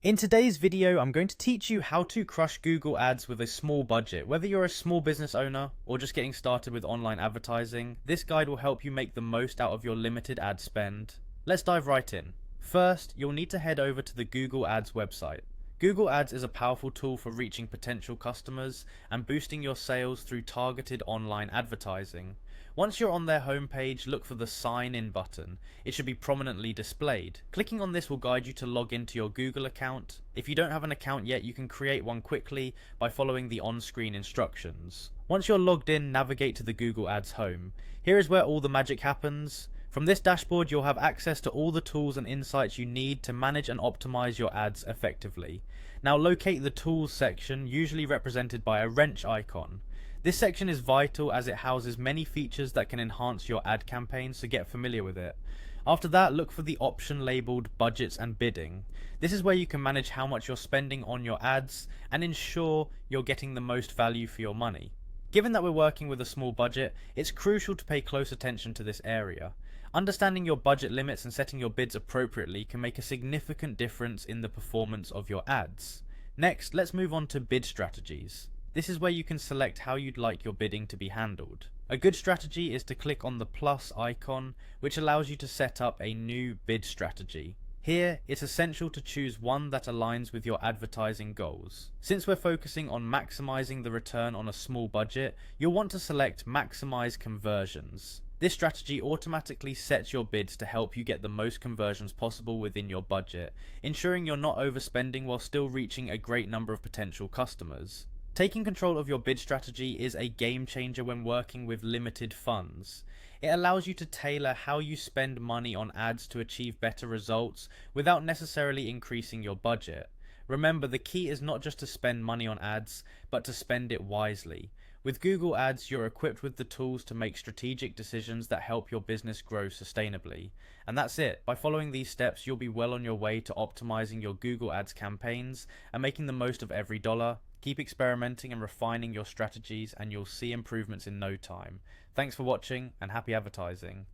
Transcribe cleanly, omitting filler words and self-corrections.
In today's video, I'm going to teach you how to crush Google Ads with a small budget. Whether you're a small business owner or just getting started with online advertising, this guide will help you make the most out of your limited ad spend. Let's dive right in. First, you'll need to head over to the Google Ads website. Google Ads is a powerful tool for reaching potential customers and boosting your sales through targeted online advertising. Once you're on their homepage, look for the Sign In button. It should be prominently displayed. Clicking on this will guide you to log into your Google account. If you don't have an account yet, you can create one quickly by following the on-screen instructions. Once you're logged in, navigate to the Google Ads home. Here is where all the magic happens. From this dashboard, you'll have access to all the tools and insights you need to manage and optimize your ads effectively. Now locate the Tools section, usually represented by a wrench icon. This section is vital as it houses many features that can enhance your ad campaign, so get familiar with it. After that, look for the option labeled Budgets and Bidding. This is where you can manage how much you're spending on your ads and ensure you're getting the most value for your money. Given that we're working with a small budget, it's crucial to pay close attention to this area. Understanding your budget limits and setting your bids appropriately can make a significant difference in the performance of your ads. Next, let's move on to bid strategies. This is where you can select how you'd like your bidding to be handled. A good strategy is to click on the plus icon, which allows you to set up a new bid strategy. Here, it's essential to choose one that aligns with your advertising goals. Since we're focusing on maximizing the return on a small budget, you'll want to select Maximize Conversions. This strategy automatically sets your bids to help you get the most conversions possible within your budget, ensuring you're not overspending while still reaching a great number of potential customers. Taking control of your bid strategy is a game changer when working with limited funds. It allows you to tailor how you spend money on ads to achieve better results without necessarily increasing your budget. Remember, the key is not just to spend money on ads, but to spend it wisely. With Google Ads, you're equipped with the tools to make strategic decisions that help your business grow sustainably. And that's it. By following these steps, you'll be well on your way to optimizing your Google Ads campaigns and making the most of every dollar. Keep experimenting and refining your strategies, and you'll see improvements in no time. Thanks for watching, and happy advertising.